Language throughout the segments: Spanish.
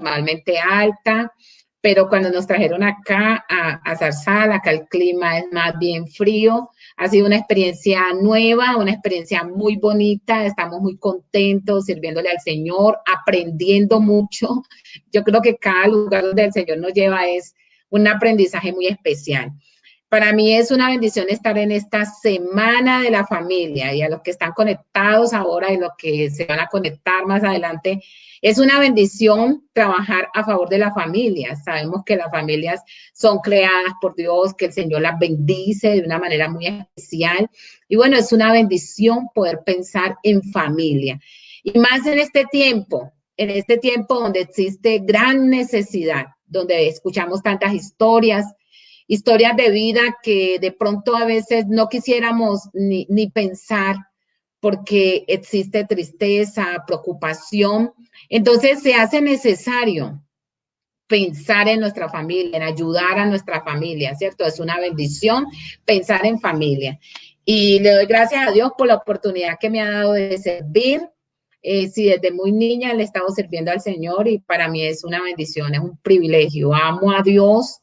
normalmente alta, pero cuando nos trajeron acá a Zarzal, acá el clima es más bien frío. Ha sido una experiencia nueva, una experiencia muy bonita. Estamos muy contentos sirviéndole al Señor, aprendiendo mucho. Yo creo que cada lugar donde el Señor nos lleva es un aprendizaje muy especial. Para mí es una bendición estar en esta semana de la familia, y a los que están conectados ahora y los que se van a conectar más adelante, es una bendición trabajar a favor de la familia. Sabemos que las familias son creadas por Dios, que el Señor las bendice de una manera muy especial. Y bueno, es una bendición poder pensar en familia. Y más en este tiempo donde existe gran necesidad, donde escuchamos tantas historias de vida que de pronto a veces no quisiéramos ni pensar, porque existe tristeza, preocupación. Entonces se hace necesario pensar en nuestra familia, en ayudar a nuestra familia, ¿cierto? Es una bendición pensar en familia. Y le doy gracias a Dios por la oportunidad que me ha dado de servir. Sí, desde muy niña le he estado sirviendo al Señor, y para mí es una bendición, es un privilegio. Amo a Dios,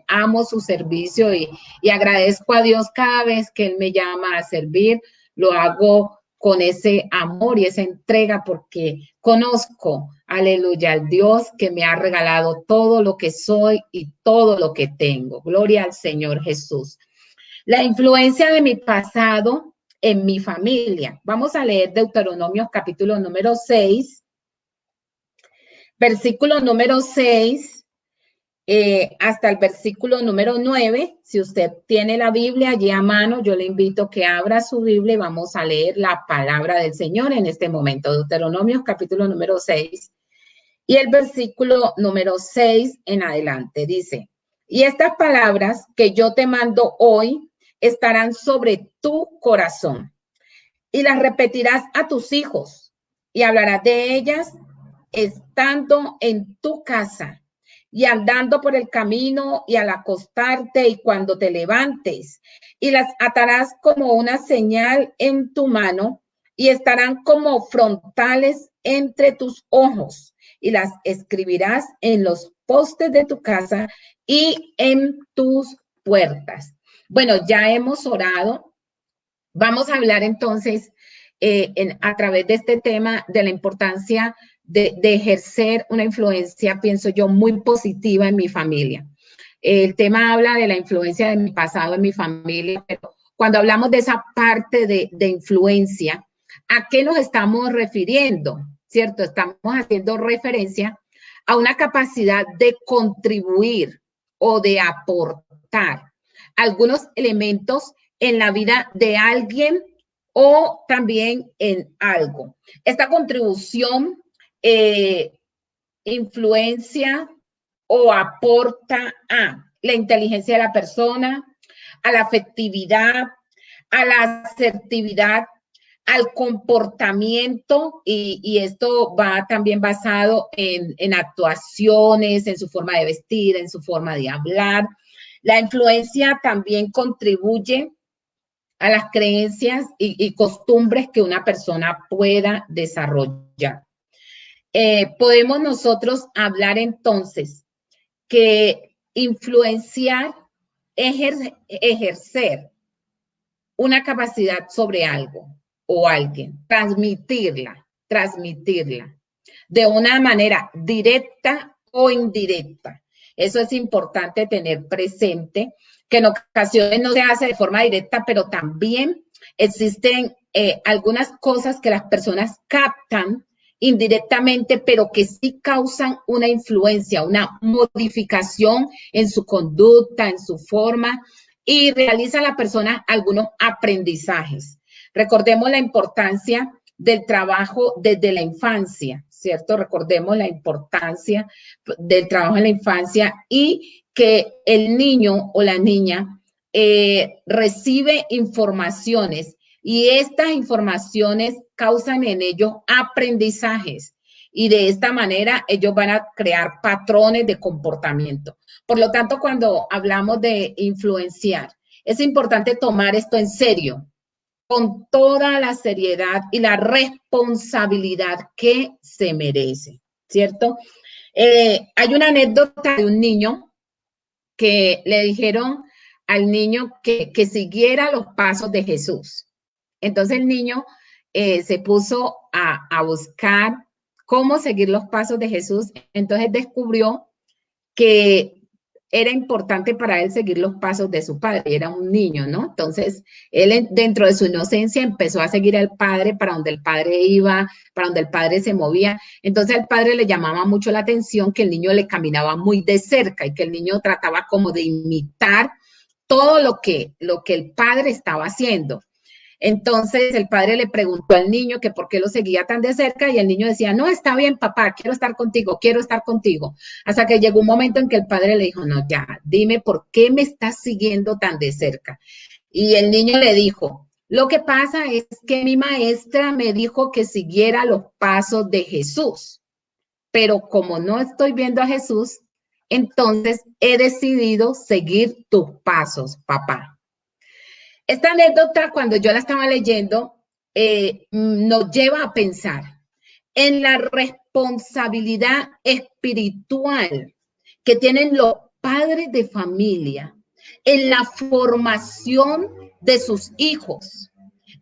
amo su servicio, y agradezco a Dios cada vez que Él me llama a servir. Lo hago con ese amor y esa entrega, porque conozco, aleluya, al Dios que me ha regalado todo lo que soy y todo lo que tengo. Gloria al Señor Jesús. La influencia de mi pasado en mi familia. Vamos a leer Deuteronomios capítulo número 6, versículo número 6, hasta el versículo número 9. Si usted tiene la Biblia allí a mano, yo le invito a que abra su Biblia y vamos a leer la palabra del Señor en este momento. Deuteronomios capítulo número 6 y el versículo número 6 en adelante. Dice: y estas palabras que yo te mando hoy estarán sobre tu corazón, y las repetirás a tus hijos, y hablarás de ellas estando en tu casa, y andando por el camino, y al acostarte, y cuando te levantes, y las atarás como una señal en tu mano, y estarán como frontales entre tus ojos, y las escribirás en los postes de tu casa y en tus puertas. Bueno, ya hemos orado. Vamos a hablar entonces a través de este tema de la importancia de ejercer una influencia, pienso yo, muy positiva en mi familia. El tema habla de la influencia de mi pasado en mi familia, pero cuando hablamos de esa parte de influencia, ¿a qué nos estamos refiriendo? ¿Cierto? Estamos haciendo referencia a una capacidad de contribuir o de aportar algunos elementos en la vida de alguien o también en algo. Esta contribución influencia o aporta a la inteligencia de la persona, a la afectividad, a la asertividad, al comportamiento, y esto va también basado en actuaciones, en su forma de vestir, en su forma de hablar. La influencia también contribuye a las creencias y costumbres que una persona pueda desarrollar. Podemos nosotros hablar entonces que influenciar, ejercer una capacidad sobre algo o alguien, transmitirla de una manera directa o indirecta. Eso es importante tener presente, que en ocasiones no se hace de forma directa, pero también existen algunas cosas que las personas captan indirectamente, pero que sí causan una influencia, una modificación en su conducta, en su forma, y realiza la persona algunos aprendizajes. Recordemos la importancia del trabajo desde la infancia, ¿cierto? Recordemos la importancia del trabajo en la infancia, y que el niño o la niña recibe informaciones, y estas informaciones causan en ellos aprendizajes, y de esta manera ellos van a crear patrones de comportamiento. Por lo tanto, cuando hablamos de influenciar, es importante tomar esto en serio, con toda la seriedad y la responsabilidad que se merece, ¿cierto? Hay una anécdota de un niño que le dijeron al niño que siguiera los pasos de Jesús. Entonces el niño se puso a buscar cómo seguir los pasos de Jesús. Entonces descubrió que era importante para él seguir los pasos de su padre, era un niño, ¿no? Entonces, él dentro de su inocencia empezó a seguir al padre para donde el padre iba, para donde el padre se movía. Entonces, al padre le llamaba mucho la atención que el niño le caminaba muy de cerca y que el niño trataba como de imitar todo lo que el padre estaba haciendo. Entonces el padre le preguntó al niño que por qué lo seguía tan de cerca y el niño decía, no, está bien, papá, quiero estar contigo, quiero estar contigo. Hasta que llegó un momento en que el padre le dijo, no, ya, dime por qué me estás siguiendo tan de cerca. Y el niño le dijo, lo que pasa es que mi maestra me dijo que siguiera los pasos de Jesús, pero como no estoy viendo a Jesús, entonces he decidido seguir tus pasos, papá. Esta anécdota, cuando yo la estaba leyendo, nos lleva a pensar en la responsabilidad espiritual que tienen los padres de familia en la formación de sus hijos,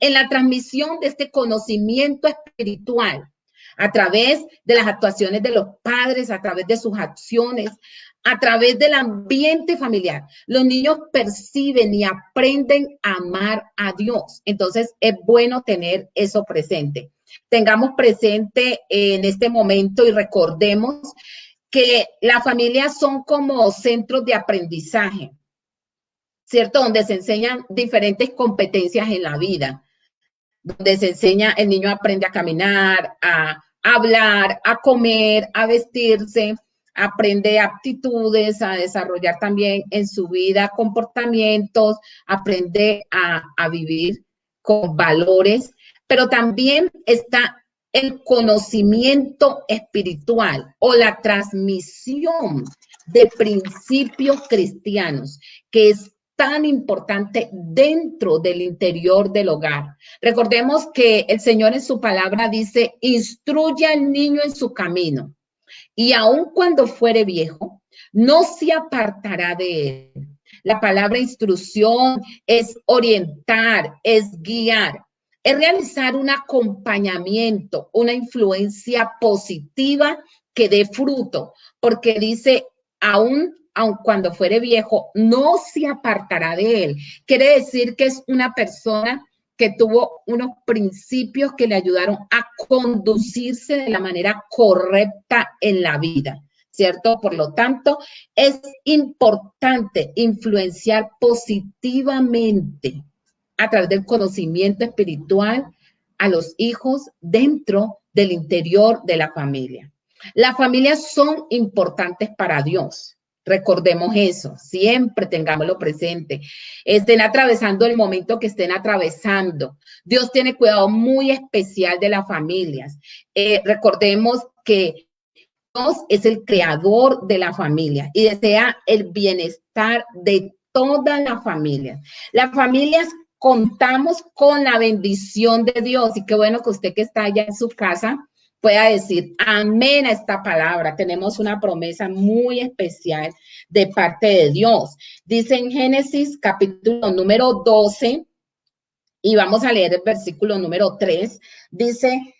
en la transmisión de este conocimiento espiritual a través de las actuaciones de los padres, a través de sus acciones, a través del ambiente familiar. Los niños perciben y aprenden a amar a Dios. Entonces, es bueno tener eso presente. Tengamos presente en este momento y recordemos que las familias son como centros de aprendizaje, ¿cierto? Donde se enseñan diferentes competencias en la vida, donde se enseña, el niño aprende a caminar, a hablar, a comer, a vestirse, aprende aptitudes, a desarrollar también en su vida comportamientos, aprende a vivir con valores, pero también está el conocimiento espiritual o la transmisión de principios cristianos, que es tan importante dentro del interior del hogar. Recordemos que el Señor en su palabra dice, instruye al niño en su camino y aun cuando fuere viejo, no se apartará de él. La palabra instrucción es orientar, es guiar, es realizar un acompañamiento, una influencia positiva que dé fruto, porque dice, aun cuando fuere viejo, no se apartará de él. Quiere decir que es una persona que tuvo unos principios que le ayudaron a conducirse de la manera correcta en la vida, ¿cierto? Por lo tanto, es importante influenciar positivamente a través del conocimiento espiritual a los hijos dentro del interior de la familia. Las familias son importantes para Dios. Recordemos eso, siempre tengámoslo presente. Estén atravesando el momento que estén atravesando. Dios tiene cuidado muy especial de las familias. Recordemos que Dios es el creador de la familia y desea el bienestar de todas las familias. Las familias contamos con la bendición de Dios y qué bueno que usted que está allá en su casa pueda decir amén a esta palabra. Tenemos una promesa muy especial de parte de Dios. Dice en Génesis capítulo número 12 y vamos a leer el versículo número 3. Dice,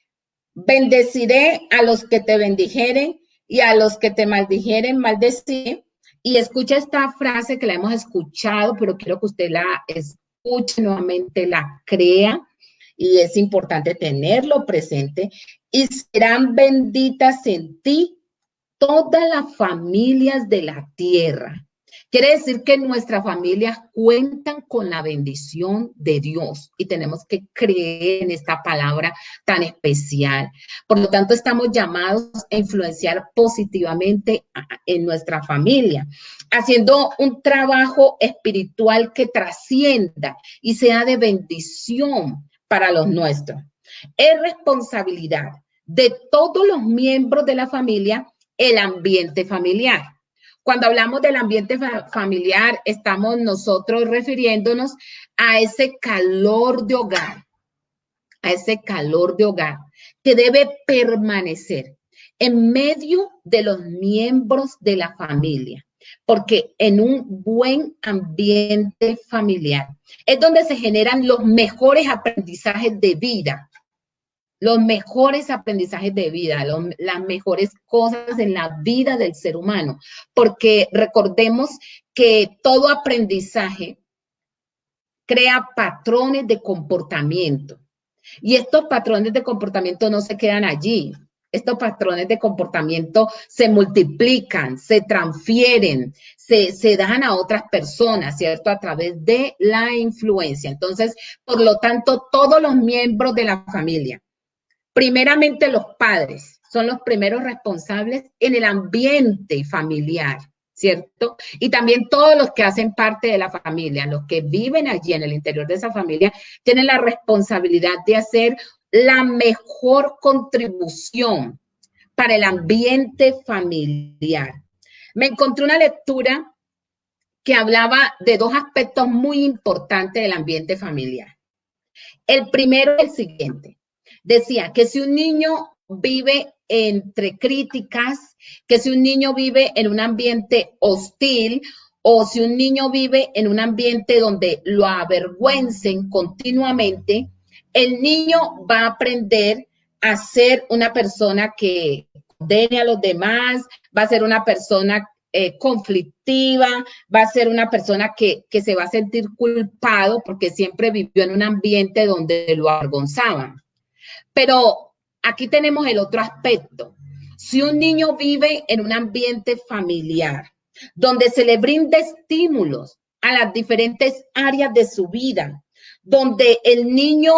bendeciré a los que te bendijeren y a los que te maldijeren, maldeciré. Y escucha esta frase que la hemos escuchado, pero quiero que usted la escuche nuevamente, la crea, y es importante tenerlo presente. Y serán benditas en ti todas las familias de la tierra. Quiere decir que nuestras familias cuentan con la bendición de Dios y tenemos que creer en esta palabra tan especial. Por lo tanto, estamos llamados a influenciar positivamente en nuestra familia, haciendo un trabajo espiritual que trascienda y sea de bendición para los nuestros. Es responsabilidad de todos los miembros de la familia el ambiente familiar. Cuando hablamos del ambiente familiar, estamos nosotros refiriéndonos a ese calor de hogar, que debe permanecer, en medio de los miembros de la familia, porque en un buen ambiente familiar es donde se generan los mejores aprendizajes de vida. Los mejores aprendizajes de vida, las mejores cosas en la vida del ser humano, porque recordemos que todo aprendizaje crea patrones de comportamiento y estos patrones de comportamiento no se quedan allí. Estos patrones de comportamiento se multiplican, se transfieren, se dan a otras personas, ¿cierto? A través de la influencia. Entonces, por lo tanto, todos los miembros de la familia, primeramente los padres, son los primeros responsables en el ambiente familiar, ¿cierto? Y también todos los que hacen parte de la familia, los que viven allí en el interior de esa familia, tienen la responsabilidad de hacer la mejor contribución para el ambiente familiar. Me encontré una lectura que hablaba de dos aspectos muy importantes del ambiente familiar. El primero es el siguiente. Decía que si un niño vive entre críticas, que si un niño vive en un ambiente hostil o si un niño vive en un ambiente donde lo avergüencen continuamente, el niño va a aprender a ser una persona que condene a los demás, va a ser una persona conflictiva, va a ser una persona que se va a sentir culpado porque siempre vivió en un ambiente donde lo avergonzaban. Pero aquí tenemos el otro aspecto. Si un niño vive en un ambiente familiar donde se le brinda estímulos a las diferentes áreas de su vida, donde el niño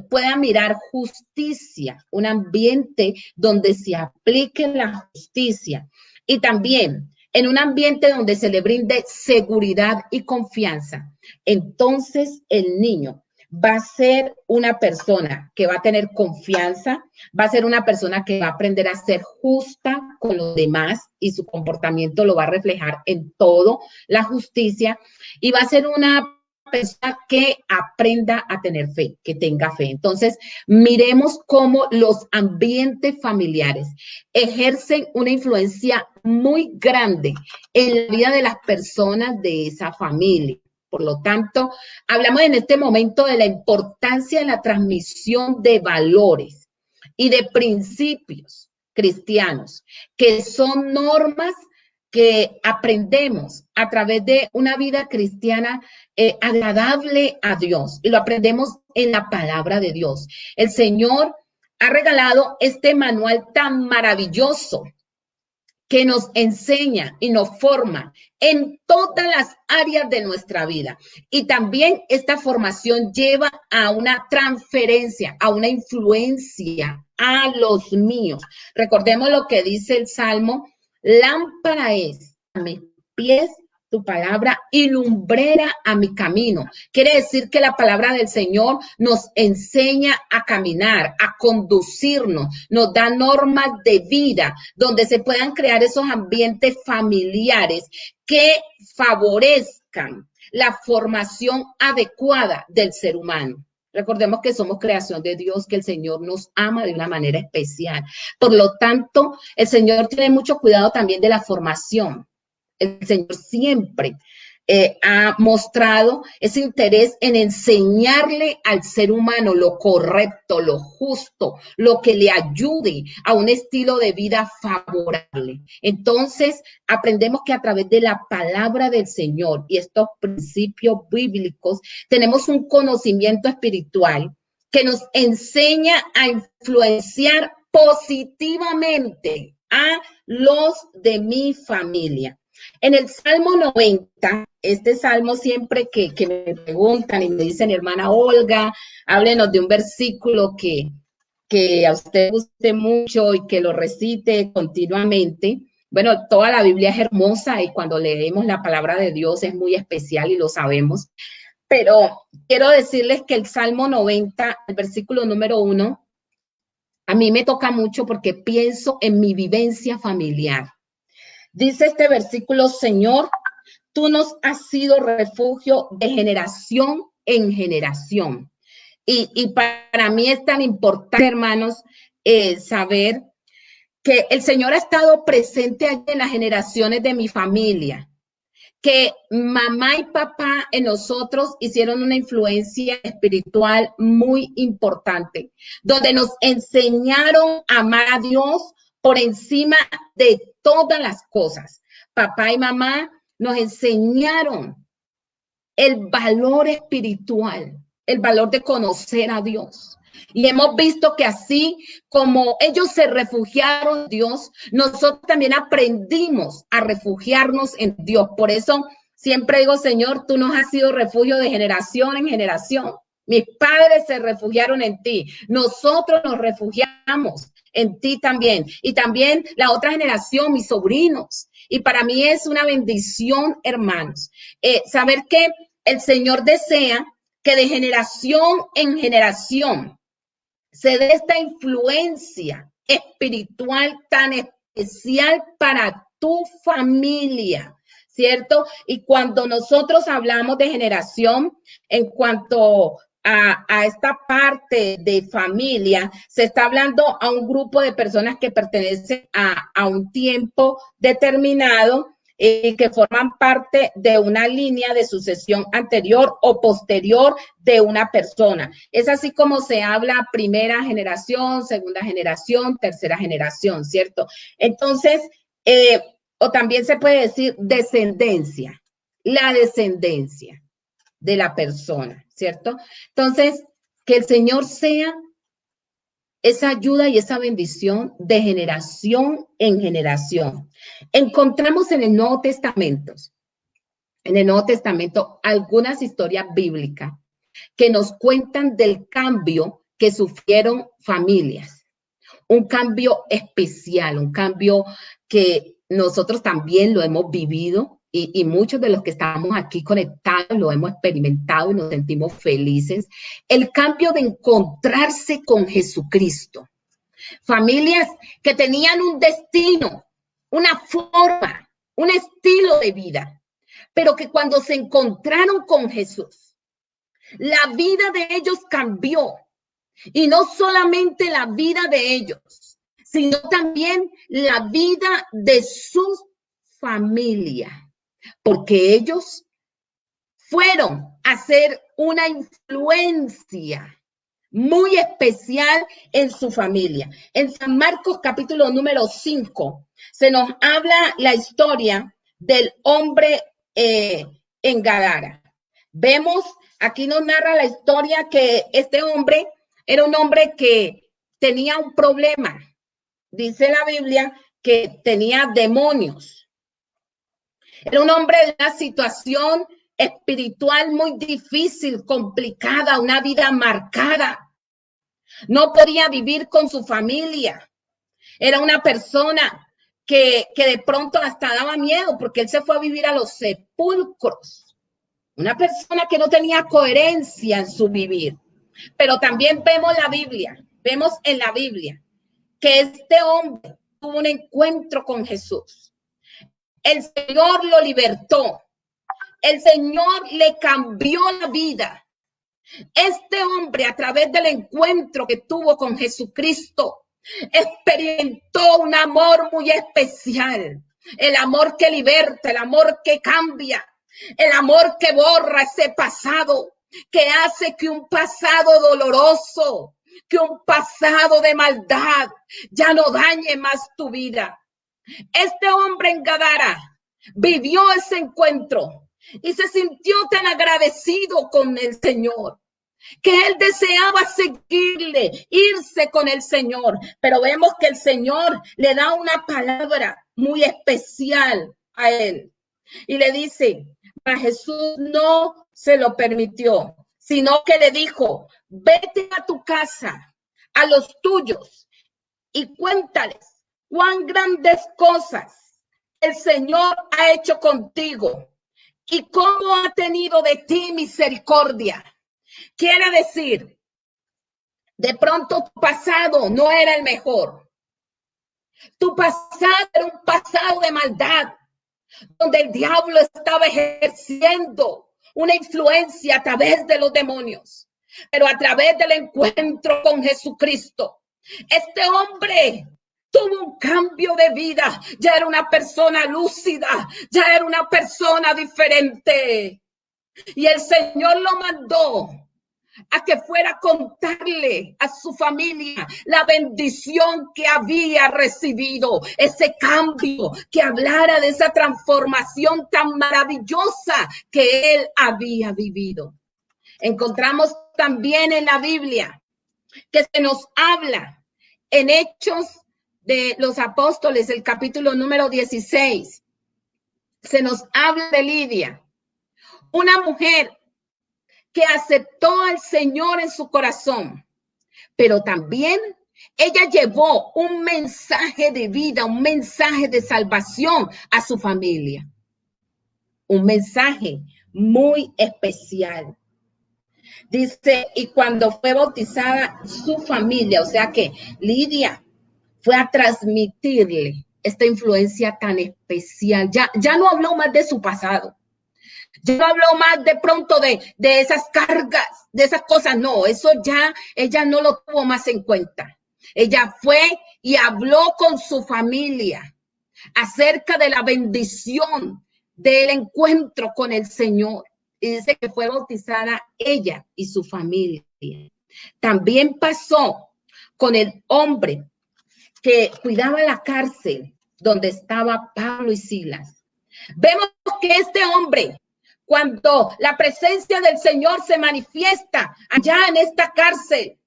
pueda mirar justicia, un ambiente donde se aplique la justicia y también en un ambiente donde se le brinde seguridad y confianza, entonces el niño va a ser una persona que va a tener confianza, va a ser una persona que va a aprender a ser justa con los demás y su comportamiento lo va a reflejar en todo la justicia y va a ser una persona que aprenda a tener fe, que tenga fe. Entonces, miremos cómo los ambientes familiares ejercen una influencia muy grande en la vida de las personas de esa familia. Por lo tanto, hablamos en este momento de la importancia de la transmisión de valores y de principios cristianos, que son normas que aprendemos a través de una vida cristiana agradable a Dios y lo aprendemos en la palabra de Dios. El Señor ha regalado este manual tan maravilloso que nos enseña y nos forma en todas las áreas de nuestra vida. Y también esta formación lleva a una transferencia, a una influencia a los míos. Recordemos lo que dice el Salmo, lámpara es a mis pies tu palabra y lumbrera a mi camino. Quiere decir que la palabra del Señor nos enseña a caminar, a conducirnos, nos da normas de vida donde se puedan crear esos ambientes familiares que favorezcan la formación adecuada del ser humano. Recordemos que somos creación de Dios, que el Señor nos ama de una manera especial. Por lo tanto, el Señor tiene mucho cuidado también de la formación. El Señor siempre ha mostrado ese interés en enseñarle al ser humano lo correcto, lo justo, lo que le ayude a un estilo de vida favorable. Entonces, aprendemos que a través de la palabra del Señor y estos principios bíblicos, tenemos un conocimiento espiritual que nos enseña a influenciar positivamente a los de mi familia. En el Salmo 90, este salmo siempre que me preguntan y me dicen, hermana Olga, háblenos de un versículo que a usted guste mucho y que lo recite continuamente. Bueno, toda la Biblia es hermosa y cuando leemos la palabra de Dios es muy especial y lo sabemos. Pero quiero decirles que el Salmo 90, el versículo número 1, a mí me toca mucho porque pienso en mi vivencia familiar. Dice este versículo, Señor, tú nos has sido refugio de generación en generación. Y para mí es tan importante, hermanos, saber que el Señor ha estado presente allí en las generaciones de mi familia, que mamá y papá en nosotros hicieron una influencia espiritual muy importante, donde nos enseñaron a amar a Dios por encima de todas las cosas. Papá y mamá nos enseñaron el valor espiritual, el valor de conocer a Dios. Y hemos visto que así como ellos se refugiaron en Dios, nosotros también aprendimos a refugiarnos en Dios. Por eso siempre digo, Señor, tú nos has sido refugio de generación en generación. Mis padres se refugiaron en ti. Nosotros nos refugiamos en ti también. Y también la otra generación, mis sobrinos. Y para mí es una bendición, hermanos, saber que el Señor desea que de generación en generación se dé esta influencia espiritual tan especial para tu familia, ¿cierto? Y cuando nosotros hablamos de generación, en cuanto a esta parte de familia, se está hablando a un grupo de personas que pertenecen a un tiempo determinado, que forman parte de una línea de sucesión anterior o posterior de una persona. Es así como se habla primera generación, segunda generación, tercera generación, ¿cierto? Entonces, o también se puede decir descendencia, la descendencia de la persona, ¿cierto? Entonces, que el Señor sea esa ayuda y esa bendición de generación en generación. Encontramos en el Nuevo Testamento, algunas historias bíblicas que nos cuentan del cambio que sufrieron familias. Un cambio especial, un cambio que nosotros también lo hemos vivido y muchos de los que estamos aquí conectados lo hemos experimentado y nos sentimos felices. El cambio de encontrarse con Jesucristo. Familias que tenían un destino, una forma, un estilo de vida, pero que cuando se encontraron con Jesús, la vida de ellos cambió. Y no solamente la vida de ellos, sino también la vida de su familia, porque ellos fueron a ser una influencia muy especial en su familia. En San Marcos capítulo número 5 se nos habla la historia del hombre en Gadara. Vemos, aquí nos narra la historia que este hombre era un hombre que tenía un problema. Dice la Biblia que tenía demonios. Era un hombre de una situación espiritual muy difícil, complicada, una vida marcada. No podía vivir con su familia. Era una persona que de pronto hasta daba miedo porque él se fue a vivir a los sepulcros. Una persona que no tenía coherencia en su vivir. Pero también vemos en la Biblia que este hombre tuvo un encuentro con Jesús. El Señor lo libertó. El Señor le cambió la vida. Este hombre, a través del encuentro que tuvo con Jesucristo, experimentó un amor muy especial. El amor que liberta, el amor que cambia, el amor que borra ese pasado, que hace que un pasado doloroso, que un pasado de maldad ya no dañe más tu vida. Este hombre en Gadara vivió ese encuentro y se sintió tan agradecido con el Señor que él deseaba seguirle, irse con el Señor, pero vemos que el Señor le da una palabra muy especial a él y le dice, a Jesús no se lo permitió, sino que le dijo, vete a tu casa, a los tuyos y cuéntales cuán grandes cosas el Señor ha hecho contigo y cómo ha tenido de ti misericordia. Quiere decir, de pronto tu pasado no era el mejor. Tu pasado era un pasado de maldad, donde el diablo estaba ejerciendo una influencia a través de los demonios. Pero a través del encuentro con Jesucristo, este hombre tuvo un cambio de vida, ya era una persona lúcida, ya era una persona diferente. Y el Señor lo mandó a que fuera a contarle a su familia la bendición que había recibido, ese cambio, que hablara de esa transformación tan maravillosa que él había vivido. Encontramos también en la Biblia que se nos habla en Hechos de los Apóstoles, el capítulo número 16, se nos habla de Lidia, una mujer que aceptó al Señor en su corazón, pero también ella llevó un mensaje de vida, un mensaje de salvación a su familia. Un mensaje muy especial. Dice, y cuando fue bautizada su familia, o sea que Lidia fue a transmitirle esta influencia tan especial. Ya no habló más de su pasado. Ya no habló más de pronto de esas cargas, de esas cosas. No, eso ya ella no lo tuvo más en cuenta. Ella fue y habló con su familia acerca de la bendición del encuentro con el Señor. Y dice que fue bautizada ella y su familia. También pasó con el hombre que cuidaba la cárcel donde estaba Pablo y Silas. Vemos que este hombre, cuando la presencia del Señor se manifiesta allá en esta cárcel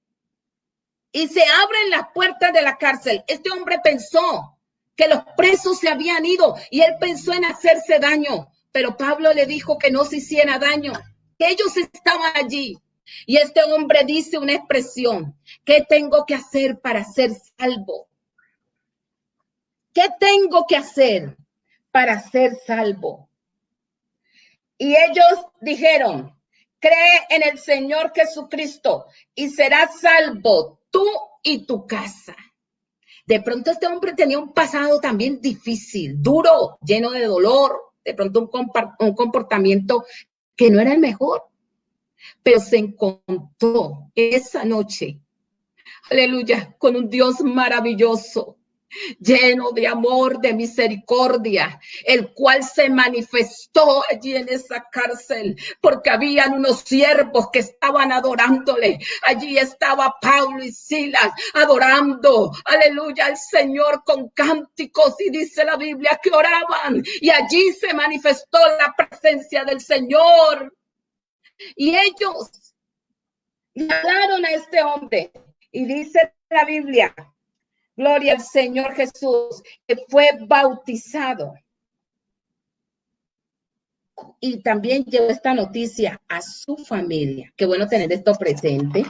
y se abren las puertas de la cárcel, este hombre pensó que los presos se habían ido y él pensó en hacerse daño, pero Pablo le dijo que no se hiciera daño, que ellos estaban allí. Y este hombre dice una expresión: ¿qué tengo que hacer para ser salvo? ¿Qué tengo que hacer para ser salvo? Y ellos dijeron: cree en el Señor Jesucristo y serás salvo tú y tu casa. De pronto este hombre tenía un pasado también difícil, duro, lleno de dolor, de pronto un comportamiento que no era el mejor, pero se encontró esa noche, aleluya, con un Dios maravilloso, lleno de amor, de misericordia, el cual se manifestó allí en esa cárcel, porque habían unos siervos que estaban adorándole. Allí estaba Pablo y Silas adorando, aleluya, al Señor con cánticos, y dice la Biblia que oraban, y allí se manifestó la presencia del Señor. Y ellos le hablaron a este hombre, y dice la Biblia, gloria al Señor Jesús, que fue bautizado. Y también llevó esta noticia a su familia. Qué bueno tener esto presente,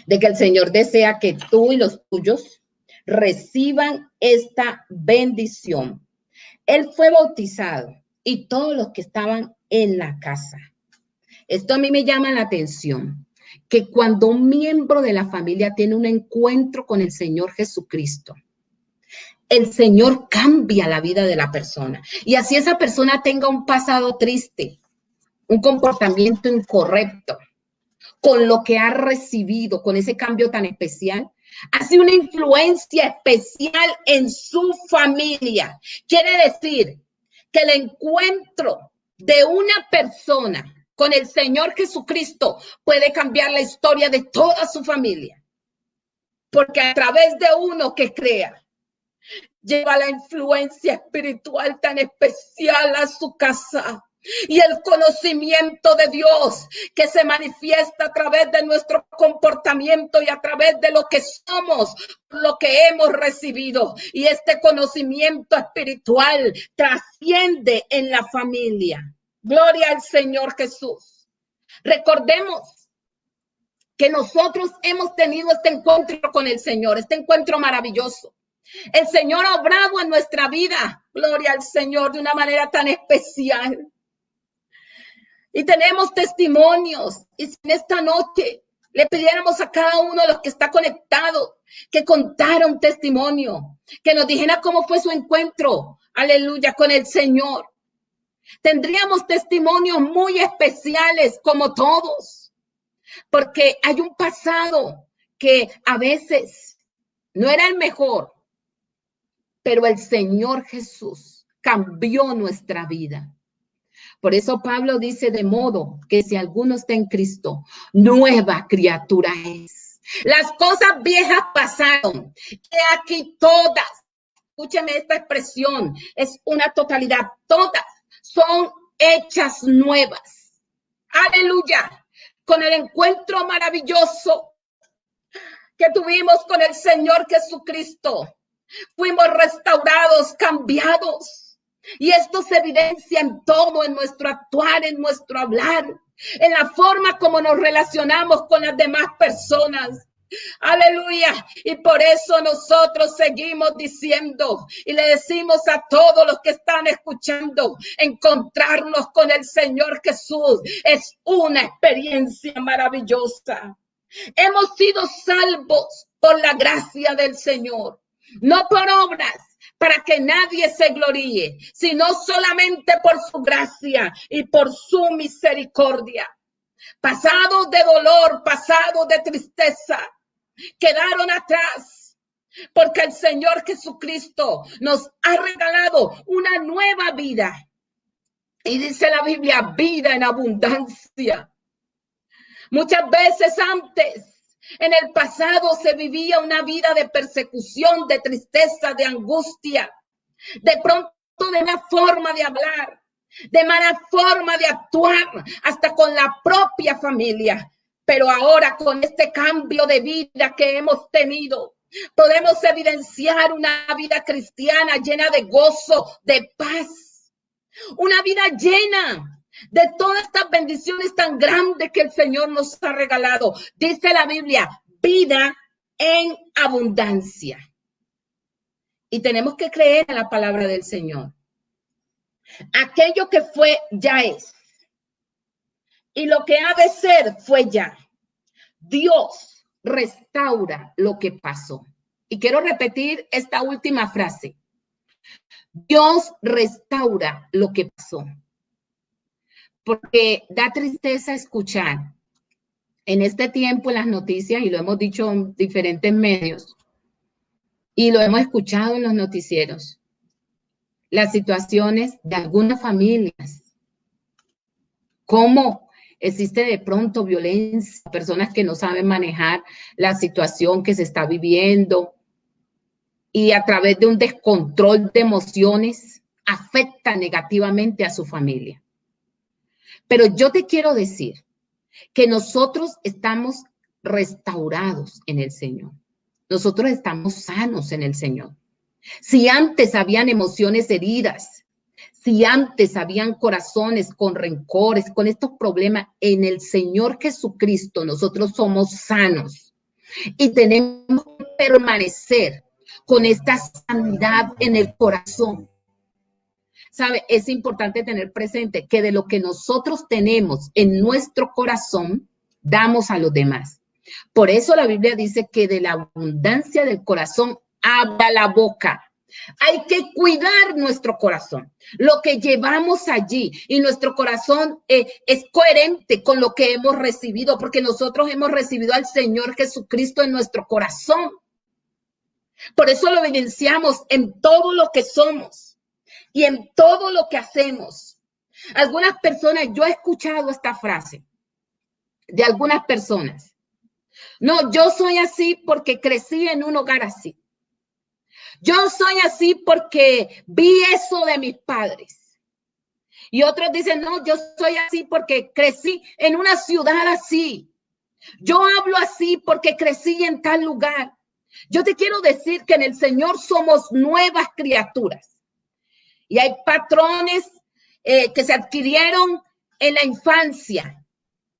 de que el Señor desea que tú y los tuyos reciban esta bendición. Él fue bautizado y todos los que estaban en la casa. Esto a mí me llama la atención, que cuando un miembro de la familia tiene un encuentro con el Señor Jesucristo, el Señor cambia la vida de la persona. Y así esa persona tenga un pasado triste, un comportamiento incorrecto, con lo que ha recibido, con ese cambio tan especial, hace una influencia especial en su familia. Quiere decir que el encuentro de una persona con el Señor Jesucristo puede cambiar la historia de toda su familia. Porque a través de uno que crea, lleva la influencia espiritual tan especial a su casa. Y el conocimiento de Dios que se manifiesta a través de nuestro comportamiento y a través de lo que somos, lo que hemos recibido. Y este conocimiento espiritual trasciende en la familia. Gloria al Señor Jesús. Recordemos que nosotros hemos tenido este encuentro con el Señor, este encuentro maravilloso. El Señor ha obrado en nuestra vida, gloria al Señor, de una manera tan especial. Y tenemos testimonios. Y si en esta noche le pidiéramos a cada uno de los que está conectado que contara un testimonio, que nos dijera cómo fue su encuentro, aleluya, con el Señor, tendríamos testimonios muy especiales como todos, porque hay un pasado que a veces no era el mejor, pero el Señor Jesús cambió nuestra vida. Por eso Pablo dice, de modo que si alguno está en Cristo, nueva criatura es. Las cosas viejas pasaron, que aquí todas, escúcheme esta expresión, es una totalidad, todas son hechas nuevas. Aleluya, con el encuentro maravilloso que tuvimos con el Señor Jesucristo, fuimos restaurados, cambiados. Y esto se evidencia en todo, en nuestro actuar, en nuestro hablar, en la forma como nos relacionamos con las demás personas. Aleluya. Y por eso nosotros seguimos diciendo y le decimos a todos los que están escuchando, encontrarnos con el Señor Jesús es una experiencia maravillosa. Hemos sido salvos por la gracia del Señor, no por obras, para que nadie se gloríe, sino solamente por su gracia y por su misericordia. Pasados de dolor, pasados de tristeza, quedaron atrás, porque el Señor Jesucristo nos ha regalado una nueva vida. Y dice la Biblia, vida en abundancia. Muchas veces antes, en el pasado, se vivía una vida de persecución, de tristeza, de angustia, de pronto de mala forma de hablar, de mala forma de actuar, hasta con la propia familia. Pero ahora, con este cambio de vida que hemos tenido, podemos evidenciar una vida cristiana llena de gozo, de paz, una vida llena de todas estas bendiciones tan grandes que el Señor nos ha regalado. Dice la Biblia, vida en abundancia. Y tenemos que creer en la palabra del Señor. Aquello que fue, ya es. Y lo que ha de ser, fue ya. Dios restaura lo que pasó. Y quiero repetir esta última frase. Dios restaura lo que pasó. Porque da tristeza escuchar en este tiempo en las noticias, y lo hemos dicho en diferentes medios, y lo hemos escuchado en los noticieros, las situaciones de algunas familias, cómo existe de pronto violencia, personas que no saben manejar la situación que se está viviendo, y a través de un descontrol de emociones, afecta negativamente a su familia. Pero yo te quiero decir que nosotros estamos restaurados en el Señor. Nosotros estamos sanos en el Señor. Si antes habían emociones heridas, si antes habían corazones con rencores, con estos problemas, en el Señor Jesucristo nosotros somos sanos y tenemos que permanecer con esta sanidad en el corazón. ¿Sabe? Es importante tener presente que de lo que nosotros tenemos en nuestro corazón, damos a los demás. Por eso la Biblia dice que de la abundancia del corazón habla la boca. Hay que cuidar nuestro corazón, lo que llevamos allí, y nuestro corazón es coherente con lo que hemos recibido, porque nosotros hemos recibido al Señor Jesucristo en nuestro corazón. Por eso lo evidenciamos en todo lo que somos y en todo lo que hacemos. Algunas personas, yo he escuchado esta frase de algunas personas. No, yo soy así porque crecí en un hogar así. Yo soy así porque vi eso de mis padres. Y otros dicen, no, yo soy así porque crecí en una ciudad así. Yo hablo así porque crecí en tal lugar. Yo te quiero decir que en el Señor somos nuevas criaturas. Y hay patrones que se adquirieron en la infancia,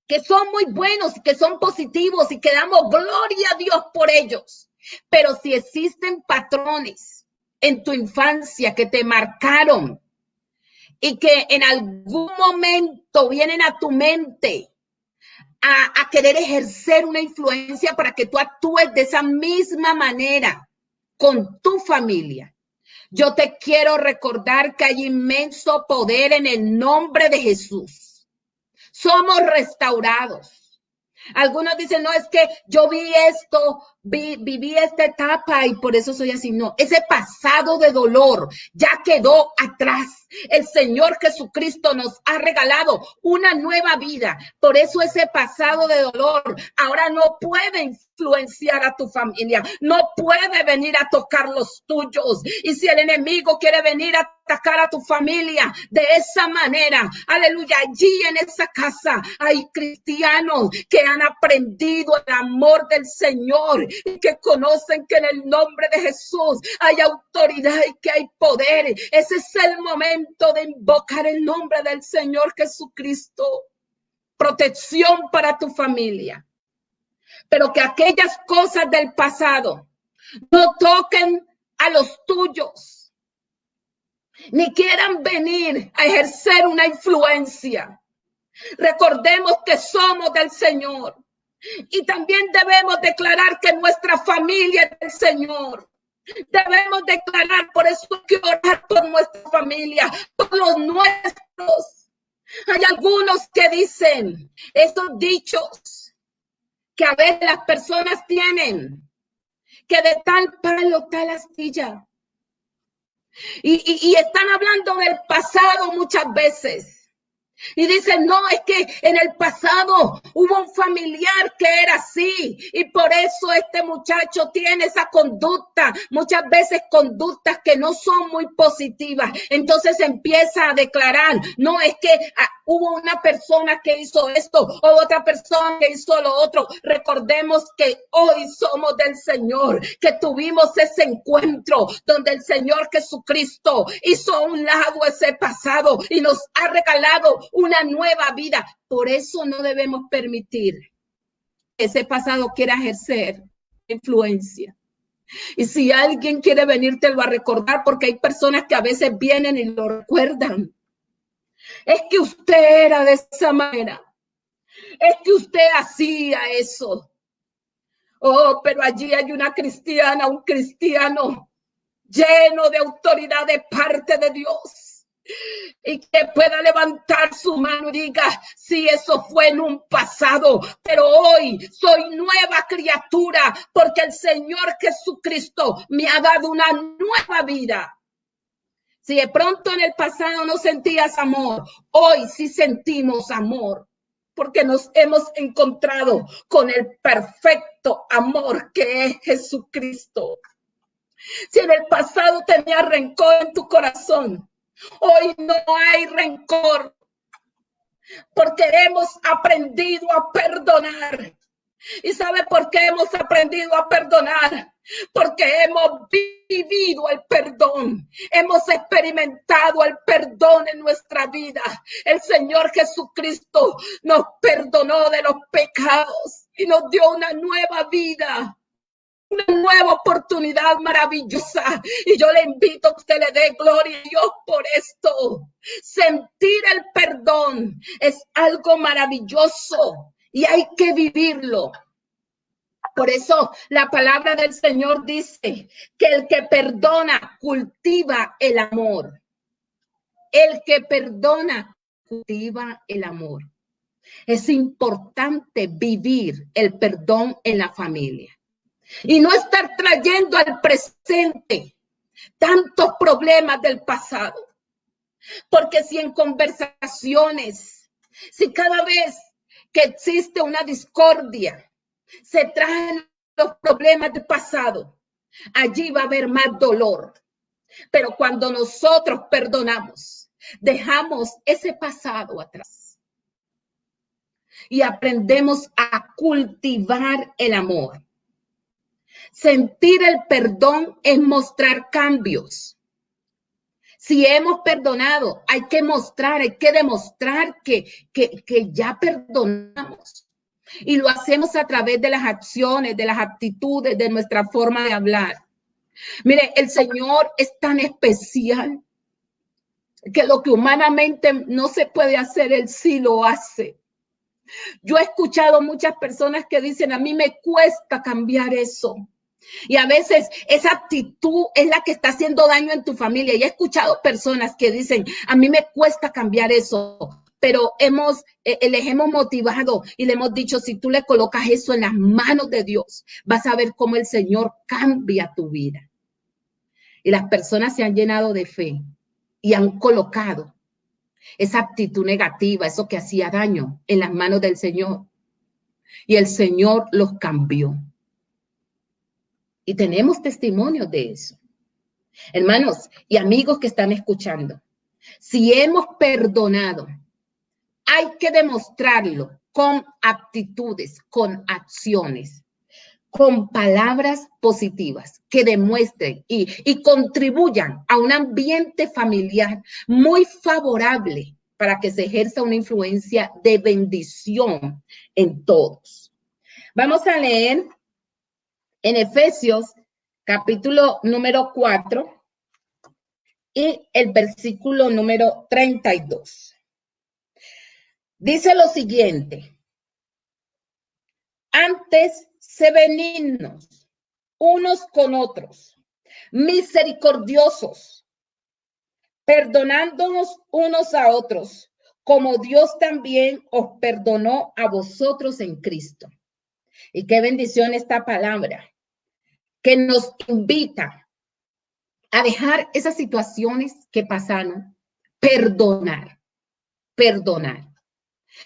que son muy buenos, que son positivos y que damos gloria a Dios por ellos. Pero si existen patrones en tu infancia que te marcaron y que en algún momento vienen a tu mente a querer ejercer una influencia para que tú actúes de esa misma manera con tu familia, yo te quiero recordar que hay inmenso poder en el nombre de Jesús. Somos restaurados. Algunos dicen, no, es que yo vi esto, viví esta etapa y por eso soy así. No, ese pasado de dolor ya quedó atrás. El Señor Jesucristo nos ha regalado una nueva vida. Por eso ese pasado de dolor ahora no puede influenciar a tu familia, no puede venir a tocar los tuyos. Y si el enemigo quiere venir a atacar a tu familia de esa manera, aleluya, allí en esa casa hay cristianos que han aprendido el amor del Señor y que conocen que en el nombre de Jesús hay autoridad y que hay poder. Ese es el momento de invocar el nombre del Señor Jesucristo. Protección para tu familia. Pero que aquellas cosas del pasado no toquen a los tuyos, ni quieran venir a ejercer una influencia. Recordemos que somos del Señor y también debemos declarar que nuestra familia es del Señor. Debemos declarar, por eso hay que orar por nuestra familia, por los nuestros. Hay algunos que dicen estos dichos que a veces las personas tienen, que de tal palo, tal astilla. Y están hablando del pasado muchas veces. Y dicen, no, es que en el pasado hubo un familiar que era así y por eso este muchacho tiene esa conducta, muchas veces conductas que no son muy positivas. Entonces empieza a declarar, no, es que hubo una persona que hizo esto o otra persona que hizo lo otro. Recordemos que hoy somos del Señor, que tuvimos ese encuentro donde el Señor Jesucristo hizo a un lado ese pasado y nos ha regalado una nueva vida. Por eso no debemos permitir que ese pasado quiera ejercer influencia. Y si alguien quiere venir, te lo va a recordar, porque hay personas que a veces vienen y lo recuerdan. Es que usted era de esa manera. Es que usted hacía eso. Oh, pero allí hay una cristiana, un cristiano lleno de autoridad de parte de Dios. Y que pueda levantar su mano y diga, sí, eso fue en un pasado, pero hoy soy nueva criatura porque el Señor Jesucristo me ha dado una nueva vida. Si de pronto en el pasado no sentías amor, hoy sí sentimos amor, porque nos hemos encontrado con el perfecto amor que es Jesucristo. Si en el pasado tenías rencor en tu corazón, hoy no hay rencor, porque hemos aprendido a perdonar. ¿Y sabe por qué hemos aprendido a perdonar? Porque hemos vivido el perdón, hemos experimentado el perdón en nuestra vida. El Señor Jesucristo nos perdonó de los pecados y nos dio una nueva vida. Una nueva oportunidad maravillosa. Y yo le invito a que usted le dé gloria a Dios por esto. Sentir el perdón es algo maravilloso y hay que vivirlo. Por eso la palabra del Señor dice que el que perdona cultiva el amor. El que perdona cultiva el amor. Es importante vivir el perdón en la familia. Y no estar trayendo al presente tantos problemas del pasado. Porque si en conversaciones, si cada vez que existe una discordia, se traen los problemas del pasado, allí va a haber más dolor. Pero cuando nosotros perdonamos, dejamos ese pasado atrás y aprendemos a cultivar el amor. Sentir el perdón es mostrar cambios. Si hemos perdonado, hay que mostrar, hay que demostrar que ya perdonamos. Y lo hacemos a través de las acciones, de las actitudes, de nuestra forma de hablar. Mire, el Señor es tan especial que lo que humanamente no se puede hacer, Él sí lo hace. Yo he escuchado muchas personas que dicen, a mí me cuesta cambiar eso. Y a veces esa actitud es la que está haciendo daño en tu familia. Y he escuchado personas que dicen, a mí me cuesta cambiar eso. pero les hemos motivado y le hemos dicho, si tú le colocas eso en las manos de Dios, vas a ver cómo el Señor cambia tu vida. Y las personas se han llenado de fe y han colocado esa actitud negativa, eso que hacía daño, en las manos del Señor. Y el Señor los cambió. Y tenemos testimonios de eso. Hermanos y amigos que están escuchando, si hemos perdonado, hay que demostrarlo con actitudes, con acciones, con palabras positivas que demuestren y contribuyan a un ambiente familiar muy favorable para que se ejerza una influencia de bendición en todos. Vamos a leer en Efesios capítulo número 4 y el versículo número 32. Dice lo siguiente: antes se benignos unos con otros, misericordiosos, perdonándonos unos a otros, como Dios también os perdonó a vosotros en Cristo. Y qué bendición esta palabra, que nos invita a dejar esas situaciones que pasaron, perdonar,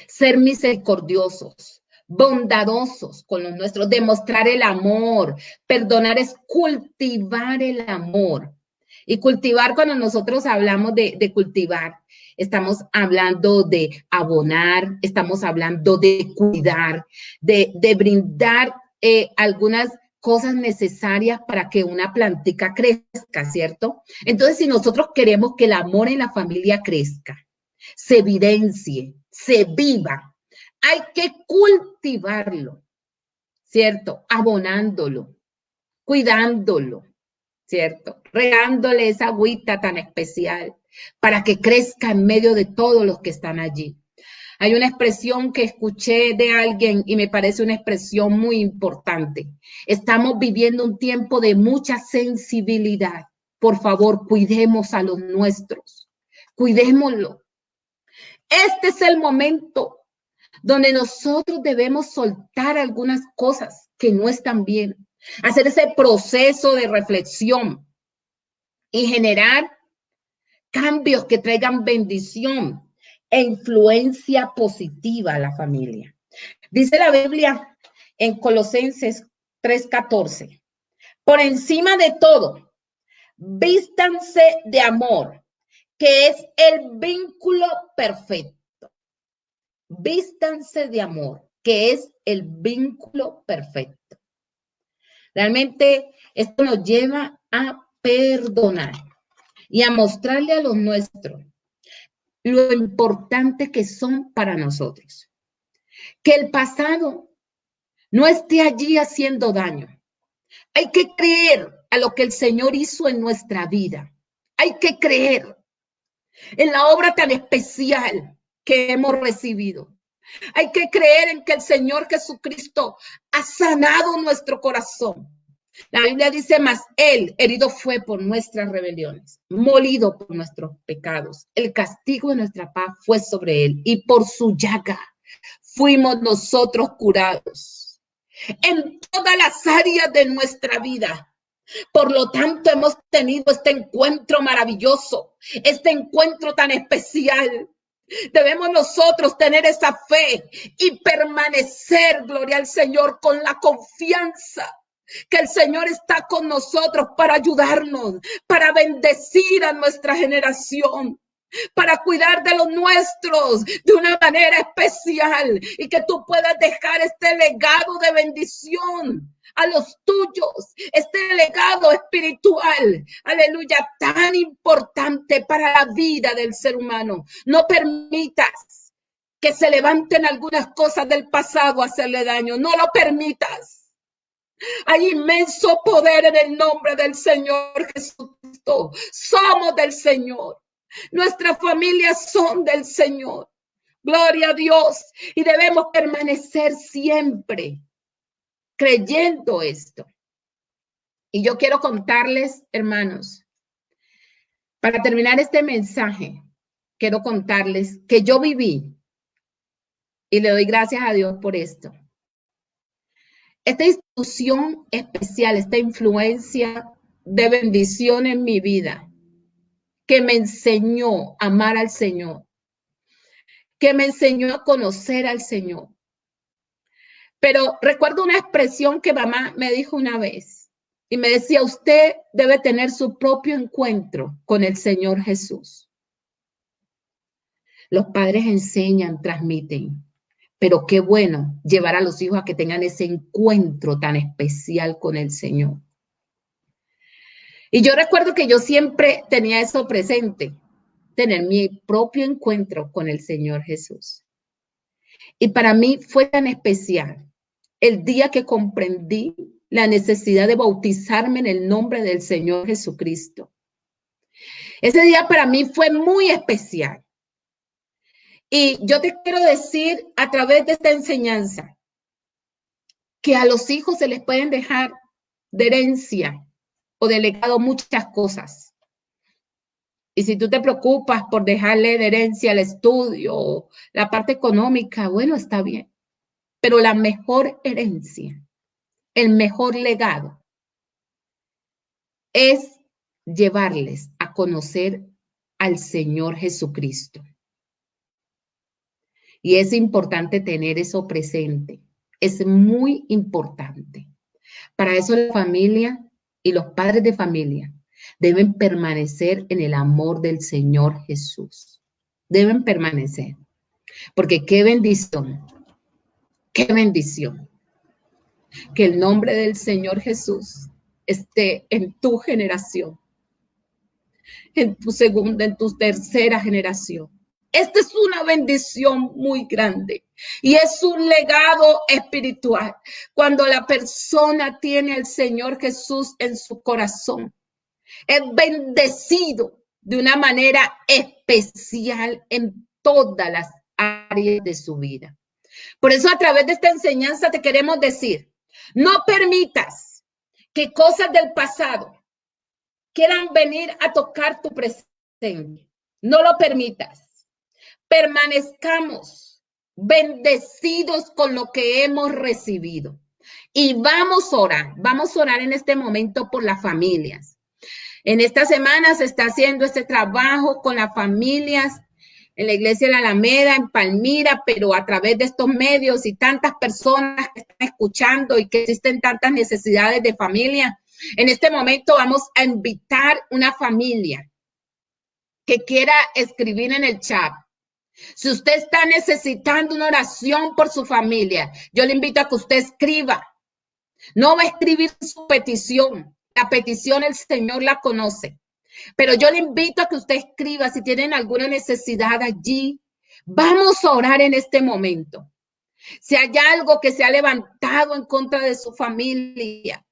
ser misericordiosos, bondadosos con los nuestros, demostrar el amor. Perdonar es cultivar el amor. Y cultivar, cuando nosotros hablamos de cultivar, estamos hablando de abonar, estamos hablando de cuidar, de brindar algunas cosas necesarias para que una plantica crezca, ¿cierto? Entonces, si nosotros queremos que el amor en la familia crezca, se evidencie, se viva, hay que cultivarlo, ¿cierto? Abonándolo, cuidándolo, ¿cierto? Regándole esa agüita tan especial para que crezca en medio de todos los que están allí. Hay una expresión que escuché de alguien y me parece una expresión muy importante. Estamos viviendo un tiempo de mucha sensibilidad. Por favor, cuidemos a los nuestros. Cuidémoslo. Este es el momento donde nosotros debemos soltar algunas cosas que no están bien, hacer ese proceso de reflexión y generar cambios que traigan bendición e influencia positiva a la familia. Dice la Biblia en Colosenses 3:14, por encima de todo, vístanse de amor, que es el vínculo perfecto. Vístanse de amor, que es el vínculo perfecto. Realmente esto nos lleva a perdonar y a mostrarle a los nuestros lo importante que son para nosotros. Que el pasado no esté allí haciendo daño. Hay que creer a lo que el Señor hizo en nuestra vida. Hay que creer en la obra tan especial que hemos recibido. Hay que creer en que el Señor Jesucristo ha sanado nuestro corazón. La Biblia dice, mas Él herido fue por nuestras rebeliones, molido por nuestros pecados. El castigo de nuestra paz fue sobre Él y por su llaga fuimos nosotros curados. En todas las áreas de nuestra vida. Por lo tanto, hemos tenido este encuentro maravilloso, este encuentro tan especial. Debemos nosotros tener esa fe y permanecer, gloria al Señor, con la confianza que el Señor está con nosotros para ayudarnos, para bendecir a nuestra generación, para cuidar de los nuestros de una manera especial y que tú puedas dejar este legado de bendición a los tuyos, este legado espiritual, aleluya, tan importante para la vida del ser humano. No permitas que se levanten algunas cosas del pasado a hacerle daño, no lo permitas. Hay inmenso poder en el nombre del Señor Jesucristo. Somos del Señor. Nuestras familias son del Señor. Gloria a Dios. Y debemos permanecer siempre creyendo esto. Y yo quiero contarles, hermanos, para terminar este mensaje, quiero contarles que yo viví, y le doy gracias a Dios por esto. Esta institución especial, esta influencia de bendición en mi vida, que me enseñó a amar al Señor, que me enseñó a conocer al Señor. Pero recuerdo una expresión que mamá me dijo una vez y me decía, usted debe tener su propio encuentro con el Señor Jesús. Los padres enseñan, transmiten, pero qué bueno llevar a los hijos a que tengan ese encuentro tan especial con el Señor. Y yo recuerdo que yo siempre tenía eso presente, tener mi propio encuentro con el Señor Jesús. Y para mí fue tan especial el día que comprendí la necesidad de bautizarme en el nombre del Señor Jesucristo. Ese día para mí fue muy especial. Y yo te quiero decir a través de esta enseñanza que a los hijos se les pueden dejar de herencia o de legado muchas cosas. Y si tú te preocupas por dejarle de herencia el estudio, la parte económica, bueno, está bien. Pero la mejor herencia, el mejor legado, es llevarles a conocer al Señor Jesucristo. Y es importante tener eso presente. Es muy importante. Para eso la familia y los padres de familia deben permanecer en el amor del Señor Jesús. Deben permanecer. Porque qué bendición que el nombre del Señor Jesús esté en tu generación, en tu segunda, en tu tercera generación. Esta es una bendición muy grande y es un legado espiritual. Cuando la persona tiene al Señor Jesús en su corazón, es bendecido de una manera especial en todas las áreas de su vida. Por eso a través de esta enseñanza te queremos decir, no permitas que cosas del pasado quieran venir a tocar tu presente. No lo permitas. Permanezcamos bendecidos con lo que hemos recibido. Y vamos a orar en este momento por las familias. En esta semana se está haciendo este trabajo con las familias en la iglesia de la Alameda, en Palmira, pero a través de estos medios y tantas personas que están escuchando y que existen tantas necesidades de familia. En este momento vamos a invitar una familia que quiera escribir en el chat. Si usted está necesitando una oración por su familia, yo le invito a que usted escriba. No va a escribir su petición. La petición el Señor la conoce. Pero yo le invito a que usted escriba si tienen alguna necesidad allí. Vamos a orar en este momento. Si hay algo que se ha levantado en contra de su familia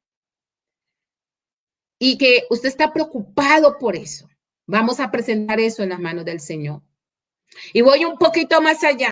y que usted está preocupado por eso, vamos a presentar eso en las manos del Señor. Y voy un poquito más allá.